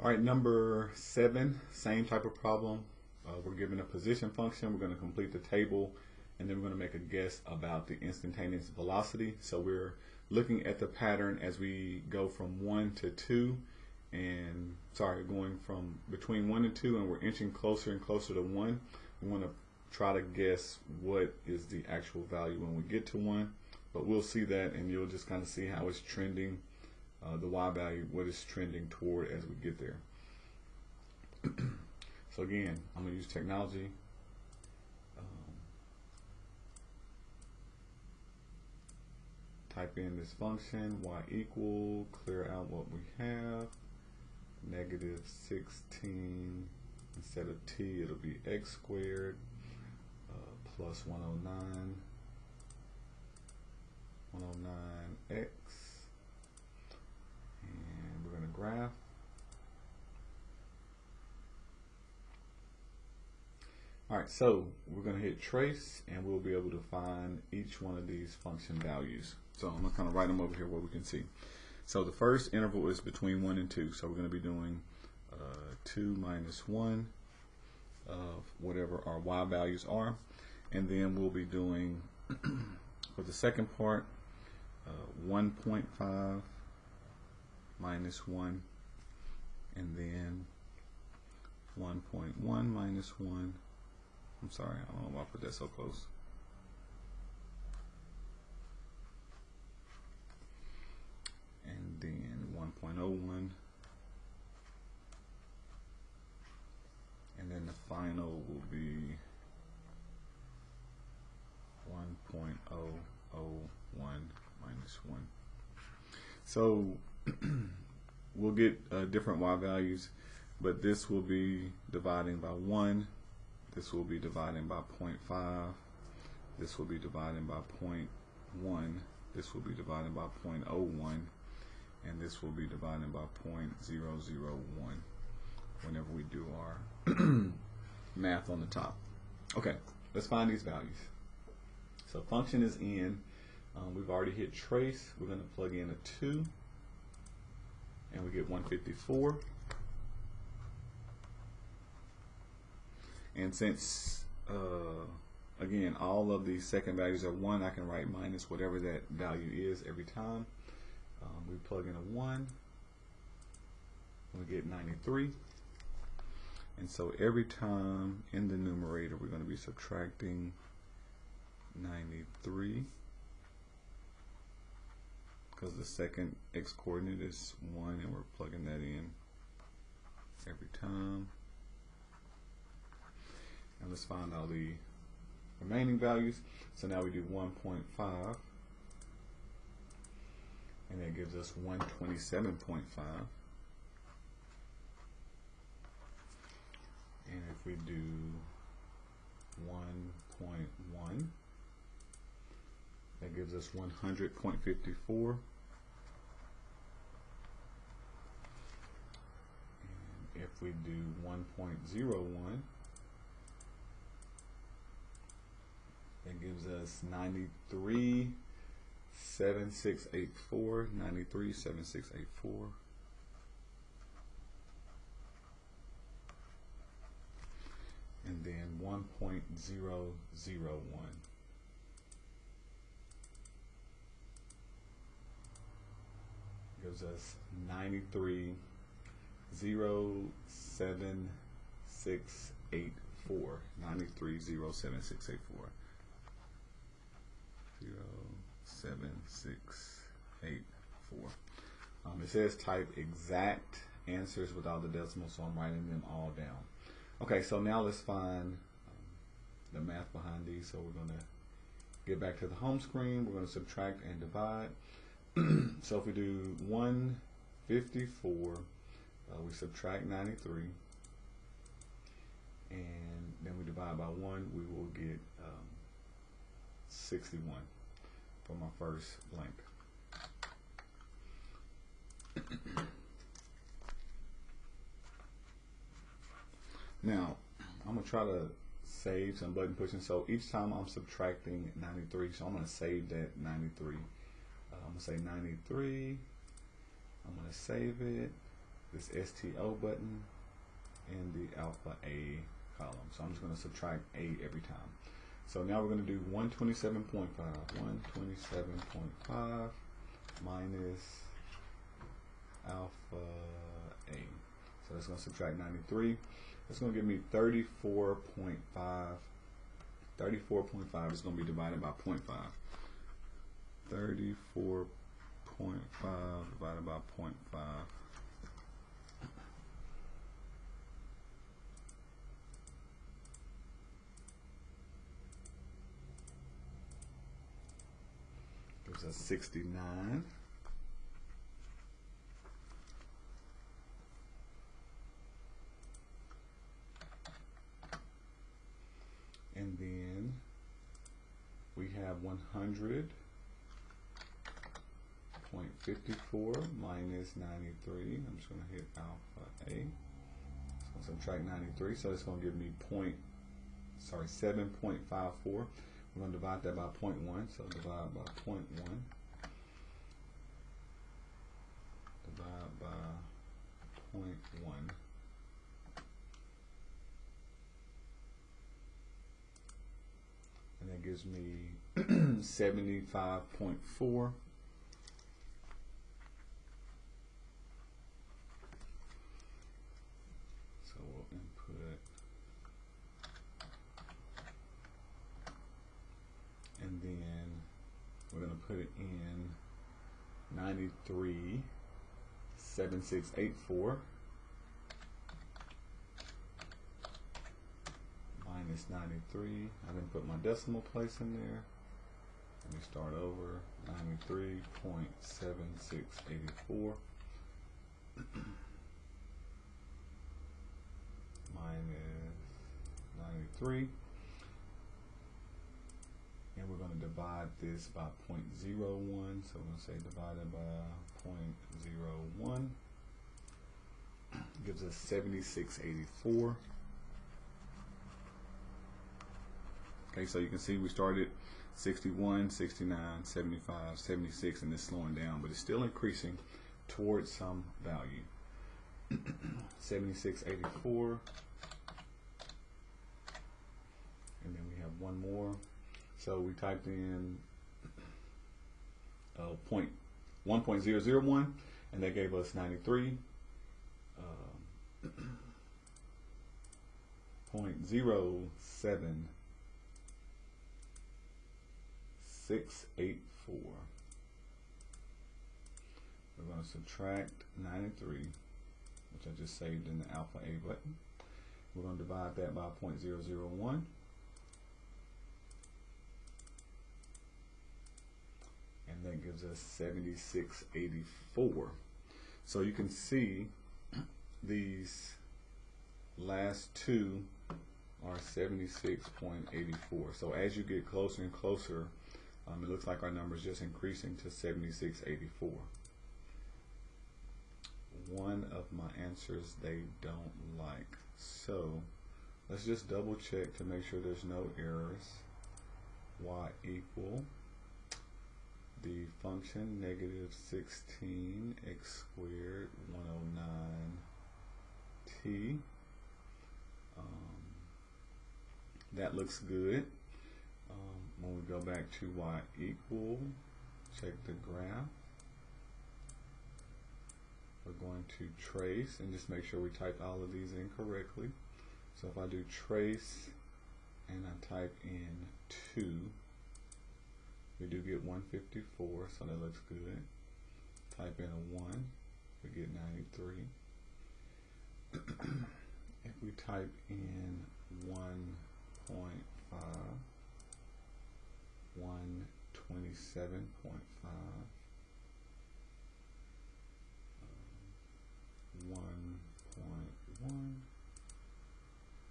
All right, number 7, same type of problem. We're given a position function. We're going to complete the table, and then we're going to make a guess about the instantaneous velocity. So we're looking at the pattern as we go from 1 to 2, and going from between 1 and 2, and we're inching closer and closer to 1. We want to try to guess what is the actual value when we get to 1, but we'll see that, and you'll just kind of see how it's trending. The y value, what it's trending toward as we get there. So again, I'm going to use technology. Type in this function, y equal, clear out what we have, negative 16, instead of t, it'll be x squared, plus 109, 109x. We're going to graph. Alright, so we're going to hit trace, and we'll be able to find each one of these function values. So I'm going to kind of write them over here where we can see. So the first interval is between 1 and 2. So we're going to be doing 2 minus 1 of whatever our y values are. And then we'll be doing, for the second part, 1.5 minus 1, and then 1.1 minus 1. I'm sorry, I don't know why I put that so close. And then 1.01. And then the final will be 1.001 minus 1. So we'll get different y values, but this will be dividing by 1. This will be dividing by 0.5. This will be dividing by 0.1. This will be dividing by 0.01. And this will be dividing by 0.001 whenever we do our math on the top. Okay, let's find these values. So function is in. We've already hit trace. We're going to plug in a 2, and we get 154. And since, again, all of the second values are 1, I can write minus whatever that value is every time. We plug in a 1, we get 93. And so every time in the numerator, we're going to be subtracting 93, because the second x coordinate is 1, and we're plugging that in every time. And let's find all the remaining values. So now we do 1.5, and that gives us 127.5. And if we do 1.1, that gives us 100.54. And if we do 1.01, that gives us 93.7684, 93.7684. And then 1.001. Gives us 93.07684. 93.07684. 07684. It says type exact answers without the decimal, so I'm writing them all down. Okay, so now let's find the math behind these. So we're going to get back to the home screen. We're going to subtract and divide. So if we do 154, we subtract 93, and then we divide by 1, we will get 61 for my first blank. Now, I'm going to try to save some button pushing. So each time I'm subtracting 93, so I'm going to save that 93. I'm going to say 93. I'm going to save it. this STO button in the alpha A column. So I'm just going to subtract A every time. So now we're going to do 127.5. 127.5 minus alpha A. So that's going to subtract 93. That's going to give me 34.5. 34.5 is going to be divided by 0.5. 34.5 divided by 0.5. Gives us 69. And then we have 100.54 minus 93. I'm just going to hit alpha A. It's going to subtract 93, so it's going to give me 7.54. We're going to divide that by 0.1, so divide by 0.1. Divide by 0.1. And that gives me 75.4. So we'll input, and then we're going to put it in 93.7684 minus 93. I didn't put my decimal place in there. Let me start over. 93.7684 minus 93. And we're going to divide this by 0.01. So we're going to say divided by 0.01. Gives us 76.84. Okay, so you can see we started 61, 69, 75, 76, and it's slowing down, but it's still increasing towards some value. 76.84. And then we have one more. So we typed in 1.001, and that gave us 93. 0.07684. We're going to subtract 93, which I just saved in the alpha A button. We're going to divide that by 0.001. And that gives us 76.84. So you can see these last two are 76.84. So as you get closer and closer, it looks like our number is just increasing to 76.84. One of my answers they don't like. So let's just double check to make sure there's no errors. Y equal the function negative 16 x squared 109t. That looks good. When we go back to y equal, check the graph. We're going to trace and just make sure we type all of these in correctly. So if I do trace and I type in 2, we do get 154, so that looks good. Type in a 1, we get 93. If we type in 1.5, 127.5, 1.1,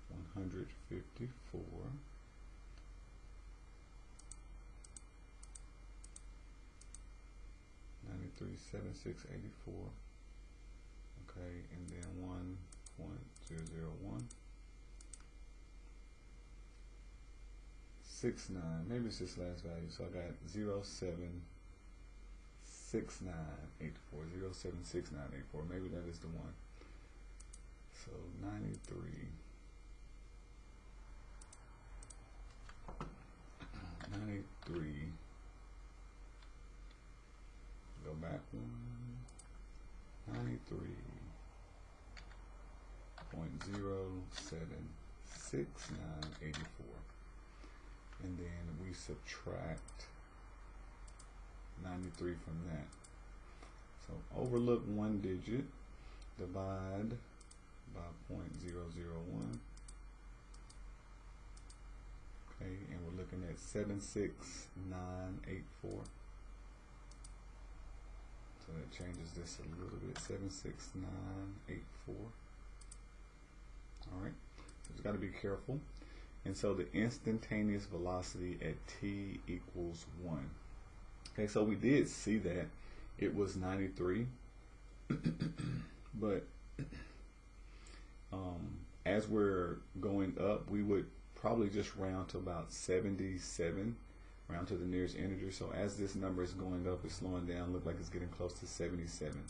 154, 93.7684. Okay, and then 1.001. 69. Maybe it's this last value. So I got 076984. 076984. Maybe that is the one. So 93. 93. Go back one. 93.076984. And then we subtract 93 from that. So overlook one digit, divide by 0.001. Okay, and we're looking at 76984. So that changes this a little bit, 76984. All right, so just got to be careful. And so the instantaneous velocity at t equals 1. Okay, so we did see that it was 93, but as we're going up, we would probably just round to about 77, round to the nearest integer. So as this number is going up, it's slowing down, look like it's getting close to 77.